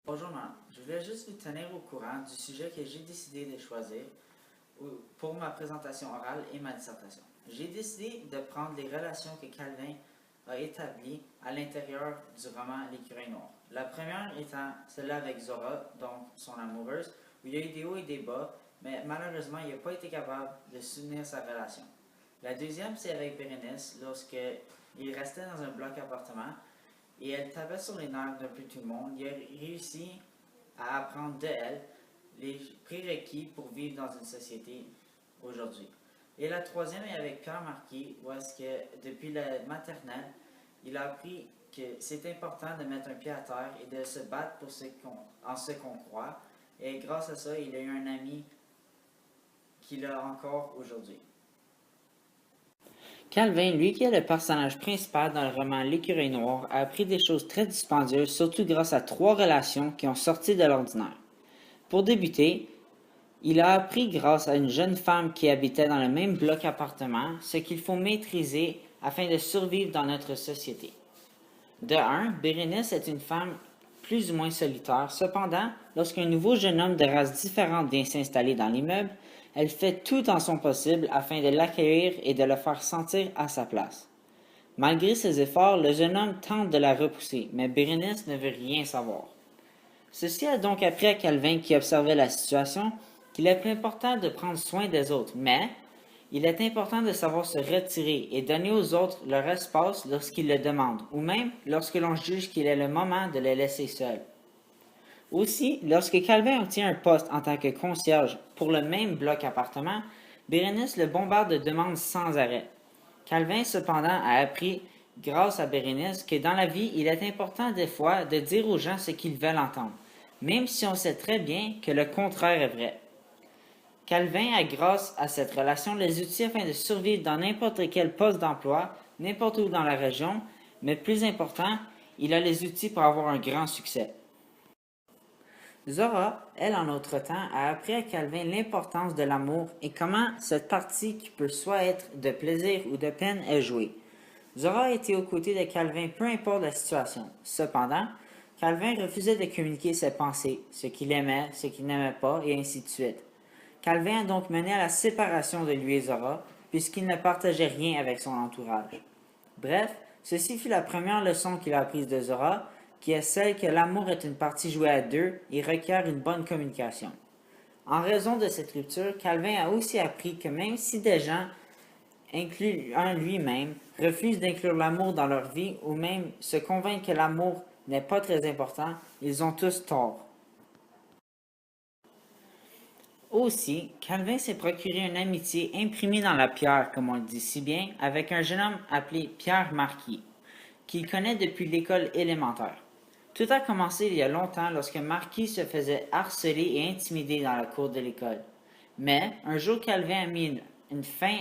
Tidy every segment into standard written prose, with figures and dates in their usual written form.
Bonjour, maman. Je voulais juste vous tenir au courant du sujet que j'ai décidé de choisir pour ma présentation orale et ma dissertation. J'ai décidé de prendre les relations que Calvin a établies à l'intérieur du roman L'écureuil noir. La première étant celle-là avec Zora, donc son amoureuse, où il y a eu des hauts et des bas, mais malheureusement, il n'a pas été capable de soutenir sa relation. La deuxième, c'est avec Bérénice, lorsque il restait dans un bloc appartement et elle tapait sur les nerfs d'un peu tout le monde. Il a réussi à apprendre de elle les prérequis pour vivre dans une société aujourd'hui. Et la troisième est avec Pierre Marquis, où est-ce que depuis la maternelle, il a appris que c'est important de mettre un pied à terre et de se battre pour en ce qu'on croit. Et grâce à ça, il a eu un ami qu'il a encore aujourd'hui. Calvin, lui qui est le personnage principal dans le roman L'écureuil noir, a appris des choses très dispendieuses, surtout grâce à trois relations qui ont sorti de l'ordinaire. Pour débuter, il a appris grâce à une jeune femme qui habitait dans le même bloc appartement ce qu'il faut maîtriser afin de survivre dans notre société. De un, Bérénice est une femme plus ou moins solitaire. Cependant, lorsqu'un nouveau jeune homme de race différente vient s'installer dans l'immeuble, elle fait tout en son possible afin de l'accueillir et de le faire sentir à sa place. Malgré ses efforts, le jeune homme tente de la repousser, mais Bérénice ne veut rien savoir. Ceci a donc appris à Calvin, qui observait la situation, qu'il est important de prendre soin des autres, mais il est important de savoir se retirer et donner aux autres leur espace lorsqu'ils le demandent, ou même lorsque l'on juge qu'il est le moment de les laisser seuls. Aussi, lorsque Calvin obtient un poste en tant que concierge pour le même bloc appartement, Bérénice le bombarde de demandes sans arrêt. Calvin, cependant, a appris, grâce à Bérénice, que dans la vie, il est important des fois de dire aux gens ce qu'ils veulent entendre, même si on sait très bien que le contraire est vrai. Calvin a, grâce à cette relation, les outils afin de survivre dans n'importe quel poste d'emploi, n'importe où dans la région, mais plus important, il a les outils pour avoir un grand succès. Zora, elle, en autre temps, a appris à Calvin l'importance de l'amour et comment cette partie qui peut soit être de plaisir ou de peine est jouée. Zora était aux côtés de Calvin peu importe la situation. Cependant, Calvin refusait de communiquer ses pensées, ce qu'il aimait, ce qu'il n'aimait pas, et ainsi de suite. Calvin a donc mené à la séparation de lui et Zora, puisqu'il ne partageait rien avec son entourage. Bref, ceci fut la première leçon qu'il a apprise de Zora, qui est celle que l'amour est une partie jouée à deux et requiert une bonne communication. En raison de cette rupture, Calvin a aussi appris que même si des gens, incluant lui-même, refusent d'inclure l'amour dans leur vie ou même se convaincre que l'amour n'est pas très important, ils ont tous tort. Aussi, Calvin s'est procuré une amitié imprimée dans la pierre, comme on le dit si bien, avec un jeune homme appelé Pierre Marquis, qu'il connaît depuis l'école élémentaire. Tout a commencé il y a longtemps lorsque Marquis se faisait harceler et intimider dans la cour de l'école. Mais un jour, Calvin a mis une fin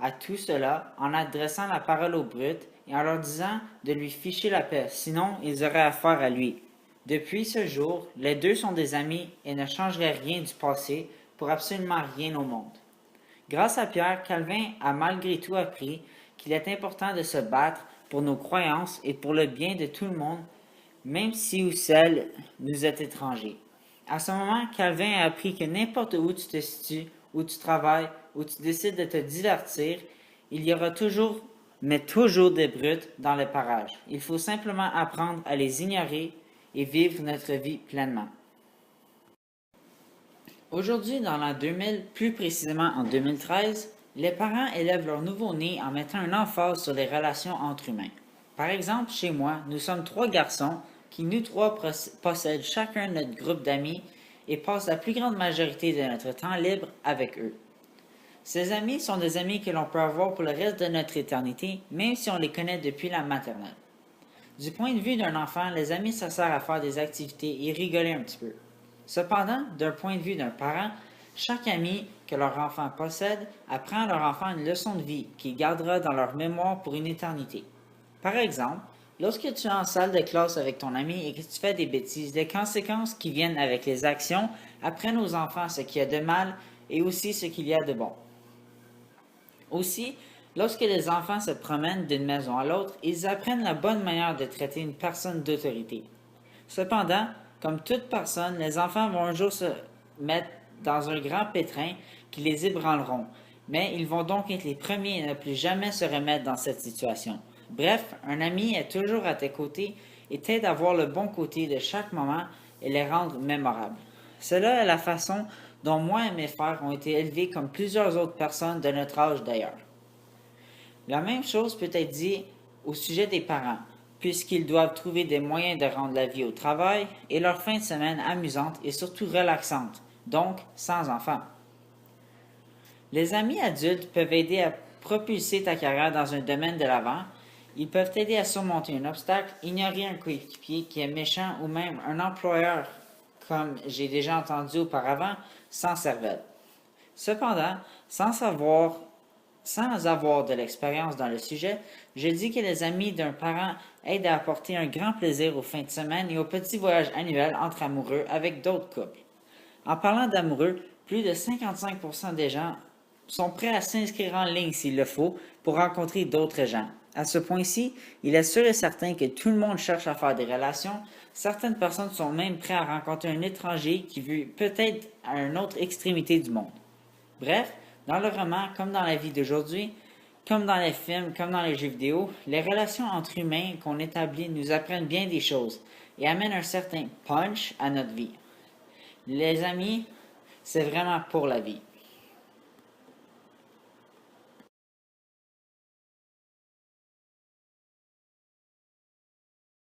à tout cela en adressant la parole aux brutes et en leur disant de lui ficher la paix, sinon ils auraient affaire à lui. Depuis ce jour, les deux sont des amis et ne changeraient rien du passé pour absolument rien au monde. Grâce à Pierre, Calvin a malgré tout appris qu'il est important de se battre pour nos croyances et pour le bien de tout le monde, même si ou celle nous est étranger. À ce moment, Calvin a appris que n'importe où tu te situes, où tu travailles, où tu décides de te divertir, il y aura toujours, mais toujours des brutes dans les parages. Il faut simplement apprendre à les ignorer et vivre notre vie pleinement. Aujourd'hui, dans l'an 2000, plus précisément en 2013, les parents élèvent leur nouveau-né en mettant un emphase sur les relations entre humains. Par exemple, chez moi, nous sommes trois garçons qui, nous trois, possèdent chacun notre groupe d'amis et passent la plus grande majorité de notre temps libre avec eux. Ces amis sont des amis que l'on peut avoir pour le reste de notre éternité, même si on les connaît depuis la maternelle. Du point de vue d'un enfant, les amis, ça sert à faire des activités et rigoler un petit peu. Cependant, d'un point de vue d'un parent, chaque ami que leur enfant possède apprend à leur enfant une leçon de vie qu'il gardera dans leur mémoire pour une éternité. Par exemple, lorsque tu es en salle de classe avec ton ami et que tu fais des bêtises, les conséquences qui viennent avec les actions apprennent aux enfants ce qu'il y a de mal et aussi ce qu'il y a de bon. Aussi, lorsque les enfants se promènent d'une maison à l'autre, ils apprennent la bonne manière de traiter une personne d'autorité. Cependant, Comme toute personne, les enfants vont un jour se mettre dans un grand pétrin qui les ébranleront, mais ils vont donc être les premiers à ne plus jamais se remettre dans cette situation. Bref, un ami est toujours à tes côtés et t'aide à voir le bon côté de chaque moment et les rendre mémorables. Cela est la façon dont moi et mes frères ont été élevés comme plusieurs autres personnes de notre âge d'ailleurs. La même chose peut être dit au sujet des parents, puisqu'ils doivent trouver des moyens de rendre la vie au travail et leur fin de semaine amusante et surtout relaxante, donc sans enfants. Les amis adultes peuvent aider à propulser ta carrière dans un domaine de l'avant. Ils peuvent t'aider à surmonter un obstacle, ignorer un coéquipier qui est méchant ou même un employeur, comme j'ai déjà entendu auparavant, sans cervelle. Cependant, sans avoir de l'expérience dans le sujet, je dis que les amis d'un parent aident à apporter un grand plaisir aux fins de semaine et aux petits voyages annuels entre amoureux avec d'autres couples. En parlant d'amoureux, plus de 55% des gens sont prêts à s'inscrire en ligne s'il le faut pour rencontrer d'autres gens. À ce point-ci, il est sûr et certain que tout le monde cherche à faire des relations. Certaines personnes sont même prêtes à rencontrer un étranger qui vit peut-être à une autre extrémité du monde. Bref, dans le roman, comme dans la vie d'aujourd'hui, comme dans les films, comme dans les jeux vidéo, les relations entre humains qu'on établit nous apprennent bien des choses et amènent un certain punch à notre vie. Les amis, c'est vraiment pour la vie.